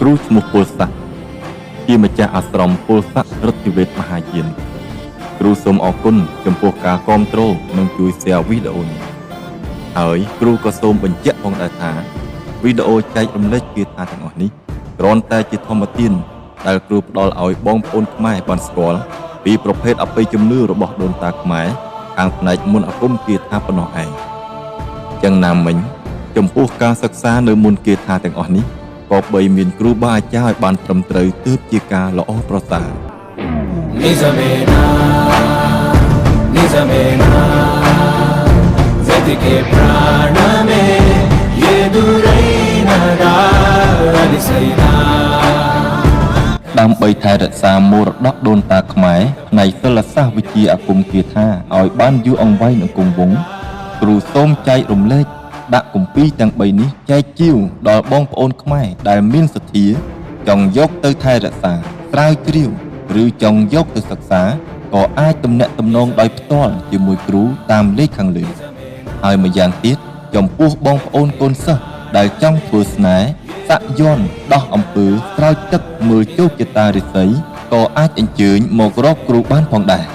គ្រូឈ្មោះពលស័កជាម្ចាស់អាស្រមពលស័ករិទ្ធិវេទមហាយានគ្រូសូមអរគុណចំពោះការគាំទ្រនិងជួយ share វីដេអូនេះហើយគ្រូក៏សូមបញ្ជាក់ផងដែរថាវីដេអូចែករំលែកគាថាទាំងអស់នេះគ្រាន់តែជាធម្មទានដែលគ្រូផ្ដល់ឲ្យបងប្អូនខ្មែរបានស្គាល់ពីប្រភេទអបិយជំនឿរបស់ដូនតាខ្មែរខាងផ្នែកមន្តអាគមគាថាប៉ុណ្ណោះឯងយ៉ាងណាមិញចំពោះការសិក្សានៅមន្តគាថាទាំងអស់នេះក៏បីមានគ្រូបាអាចារ្យឲ្យបានត្រឹមត្រូវទើបជាការល្អប្រសើរដើម្បីថែរក្សាមរតកដូនតាខ្មែរផ្នែកសិលសាស្ត្រវិទ្យាអាគមគាថាឲ្យបានយូរអង្វែងនិងគង់វង្សគ្រូសូមចែករំលែកដាក់គម្ពីរទាំង3នេះចែកជាវដល់បងប្អូនខ្មែរដែលមានសទ្ធាចង់យកទៅថែរក្សាស្រាវជ្រាវឬចង់យកទៅសិក្សាក៏អាចទំនាក់ទំនងដោយផ្ទាល់ជាមួយគ្រូតាមលេខខាងលើហើយម្យ៉ាងទៀតចំពោះបងប្អូនកូនសិស្សដែលចង់ធ្វើស្នេហ៍សាក់យ័ន្តដោះអំពើស្រោចទឹកមើលជោគជតារិស័យក៏អាចអញ្ជើញមករកគ្រូបានផងដែរ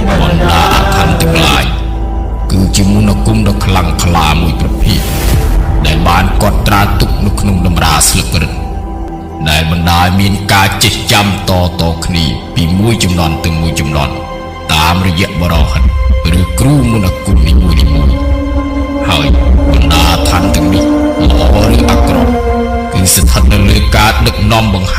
បណ្ដាអាថន្តិទាំងឡាយគឺជាមន្តអាគមដ៏ខ្លាំងក្លាមួយប្រភេទដែលបានកត់ត្រាទុកនៅក្នុងតម្រាស្លឹករឹតដែលបណ្ដាលមានការចេះចាំតគ្នាពីមួយជំនាន់ទៅមួយជំនាន់តាមរយៈបរិហិតឬគ្រូមន្តអាគមនីមួយៗហើយបណ្ដាអាថន្តិទាំងនេះល្អឬអាក្រក់គឺស្ថិតនៅលើការដឹកនាំបង្ហា